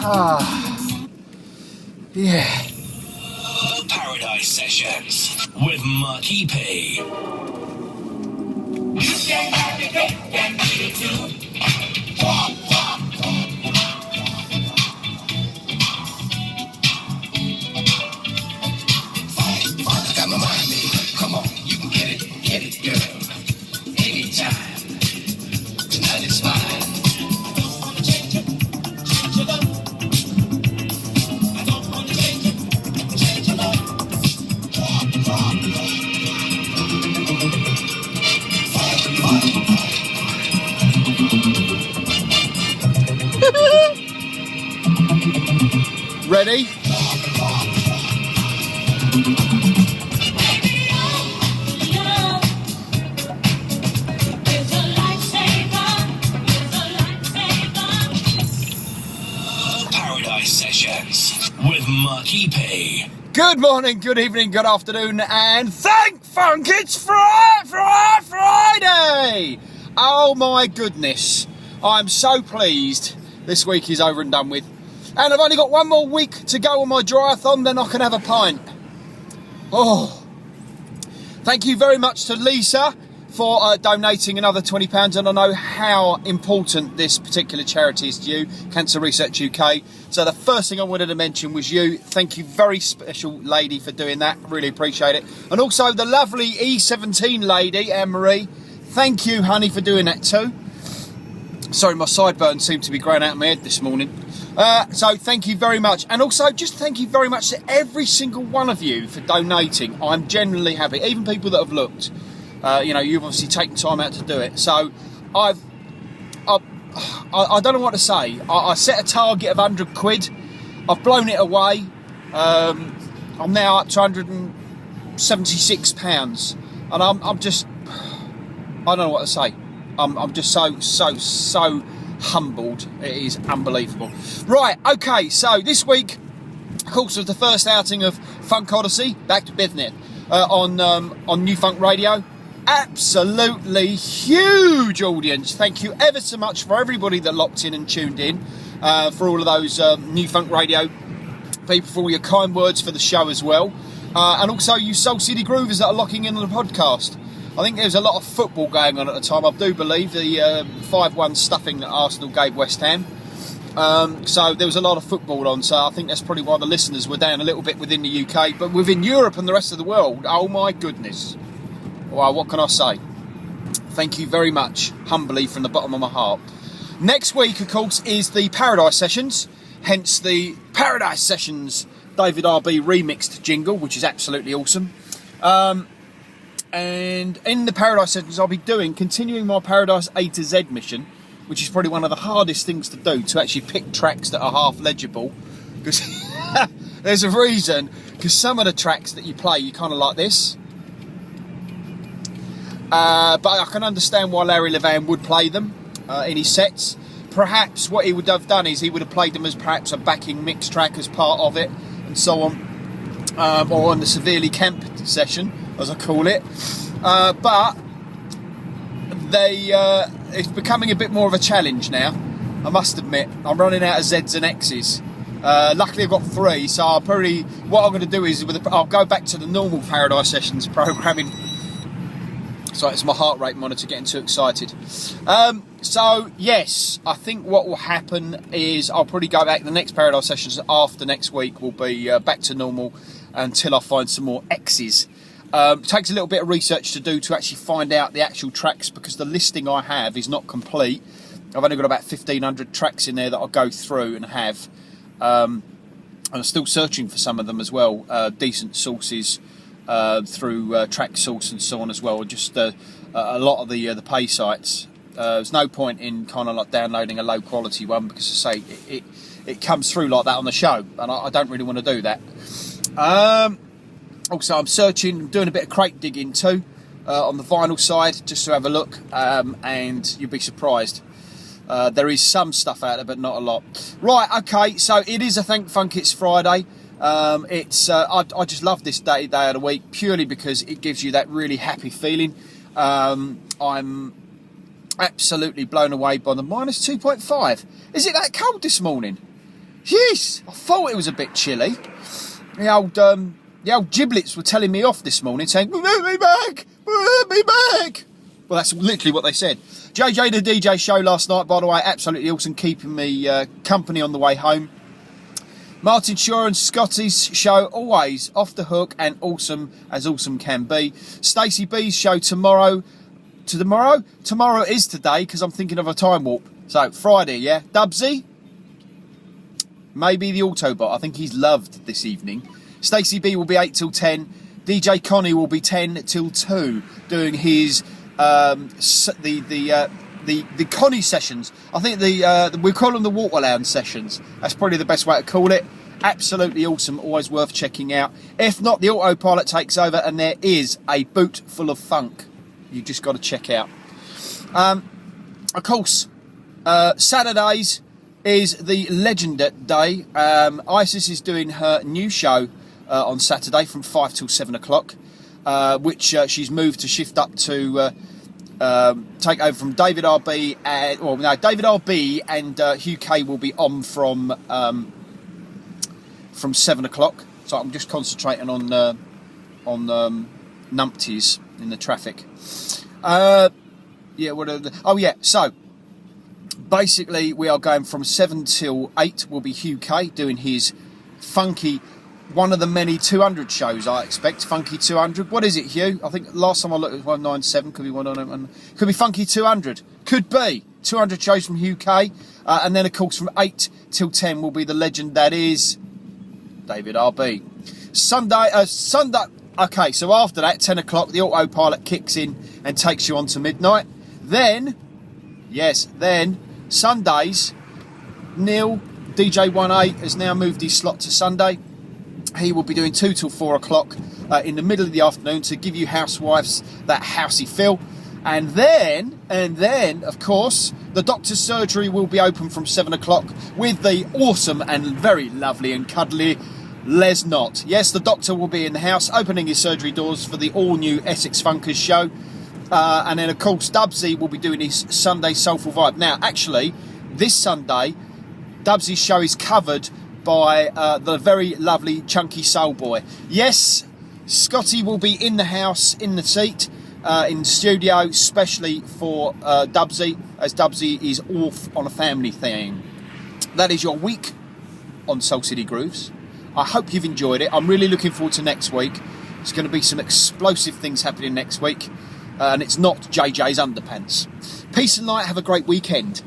side. Yeah. Paradise Sessions with Marky P. You can have it, they can get it too. Walk. I got my mind made. Come on, you can get it, girl. Anytime. Tonight is fine. I don't wanna change it up. I don't wanna change it up. Ready? Paradise Sessions with Marky P. Good morning, good evening, good afternoon, and thank Fank, it's Friday! Oh my goodness, I'm so pleased this week is over and done with. And I've only got one more week to go on my dry-a-thon, then I can have a pint. Oh, thank you very much to Lisa for donating another £20, and I know how important this particular charity is to you, Cancer Research UK. So the first thing I wanted to mention was you. Thank you, very special lady, for doing that. Really appreciate it. And also the lovely E17 lady, Anne-Marie. Thank you, honey, for doing that too. Sorry, my sideburns seem to be growing out of my head this morning. So thank you very much. And also just thank you very much to every single one of you for donating. I'm genuinely happy. Even people that have looked. You've obviously taken time out to do it. So I don't know what to say. I set a target of 100 quid. I've blown it away. I'm now up to £176. And I'm just, I don't know what to say. I'm just so humbled. It is unbelievable. Right, okay, so this week, of course, was the first outing of Funk Odyssey, back to Bivnet, on New Funk Radio. Absolutely huge audience. Thank you ever so much for everybody that locked in and tuned in, for all of those New Funk Radio people, for all your kind words for the show as well, and also you Soul City Groovers that are locking in on the podcast. I think there was a lot of football going on at the time. I do believe the 5-1 stuffing that Arsenal gave West Ham. So there was a lot of football on, so I think that's probably why the listeners were down a little bit within the UK. But within Europe and the rest of the world, oh my goodness. Well, what can I say? Thank you very much, humbly, from the bottom of my heart. Next week, of course, is the Paradise Sessions, hence the Paradise Sessions David RB remixed jingle, which is absolutely awesome. And in the Paradise Sessions, I'll be continuing my Paradise A to Z mission, which is probably one of the hardest things to do, to actually pick tracks that are half legible. Because there's a reason, because some of the tracks that you play, you kind of like this. But I can understand why Larry Levan would play them in his sets. Perhaps what he would have done is he would have played them as perhaps a backing mix track as part of it, and so on. Or on the Severely Camp session, as I call it. But it's becoming a bit more of a challenge now, I must admit. I'm running out of Z's and X's. Luckily I've got 3, so what I'm going to do is I'll go back to the normal Paradise Sessions programming. Sorry, it's my heart rate monitor getting too excited. So yes, I think what will happen is I'll probably go back. The next Paradise Sessions after next week will be back to normal until I find some more X's. It takes a little bit of research to do to actually find out the actual tracks, because the listing I have is not complete. I've only got about 1,500 tracks in there that I'll go through and have. And I'm still searching for some of them as well, decent sources through TrackSource and so on as well. Just a lot of the pay sites. There's no point in kind of like downloading a low quality one, because I say it comes through like that on the show, and I don't really want to do that. Also, I'm searching, doing a bit of crate digging too on the vinyl side, just to have a look, and you'll be surprised. There is some stuff out there, but not a lot. Right, okay, so it is a Thank Funk It's Friday. I just love this day of the week, purely because it gives you that really happy feeling. I'm Absolutely blown away by the minus 2.5. Is it that cold this morning? Yes, I thought it was a bit chilly. The old giblets were telling me off this morning, saying, "We'll be back, we'll be back." Well, that's literally what they said. JJ the DJ show last night, by the way, absolutely awesome, keeping me company on the way home. Martin Shaw and Scotty's show, always off the hook and awesome as awesome can be. Stacey B's show tomorrow. Tomorrow is today, because I'm thinking of a time warp. So, Friday, yeah? Dubsy? Maybe the Autobot. I think he's loved this evening. Stacey B will be 8 till 10. DJ Connie will be 10 till 2, doing his the Connie sessions. I think we call them the Water Lounge sessions. That's probably the best way to call it. Absolutely awesome, always worth checking out. If not, the autopilot takes over and there is a boot full of funk you just got to check out. Of course, Saturdays is the Legend Day. Isis is doing her new show on Saturday from 5 till 7 o'clock, which she's moved to shift up to take over from David RB. David RB and Hugh K will be on from 7 o'clock. So I'm just concentrating on numpties in the traffic. So basically we are going from 7 till 8 will be Hugh K doing his funky, one of the many 200 shows I expect. Funky 200. What is it, Hugh? I think last time I looked it was 197. Could be 109. Could be Funky 200. Could be 200 shows from Hugh K. And then of course from 8 till 10 will be the legend that is David RB. Sunday. Okay, so after that, 10 o'clock, the autopilot kicks in and takes you on to midnight. Then, Sundays, Neil, DJ 1A, has now moved his slot to Sunday. He will be doing 2 till 4 o'clock in the middle of the afternoon to give you housewives that housey feel. And then, of course, the doctor's surgery will be open from 7 o'clock with the awesome and very lovely and cuddly Les Knott. Yes, the doctor will be in the house opening his surgery doors for the all-new Essex Funkers show. And then, of course, Dubsy will be doing his Sunday Soulful Vibe. Now, actually, this Sunday, Dubsy's show is covered by the very lovely Chunky Soul Boy. Yes, Scotty will be in the house, in the seat, in the studio, especially for Dubsy, as Dubsy is off on a family thing. That is your week on Soul City Grooves. I hope you've enjoyed it. I'm really looking forward to next week. There's going to be some explosive things happening next week. And it's not JJ's underpants. Peace and light. Have a great weekend.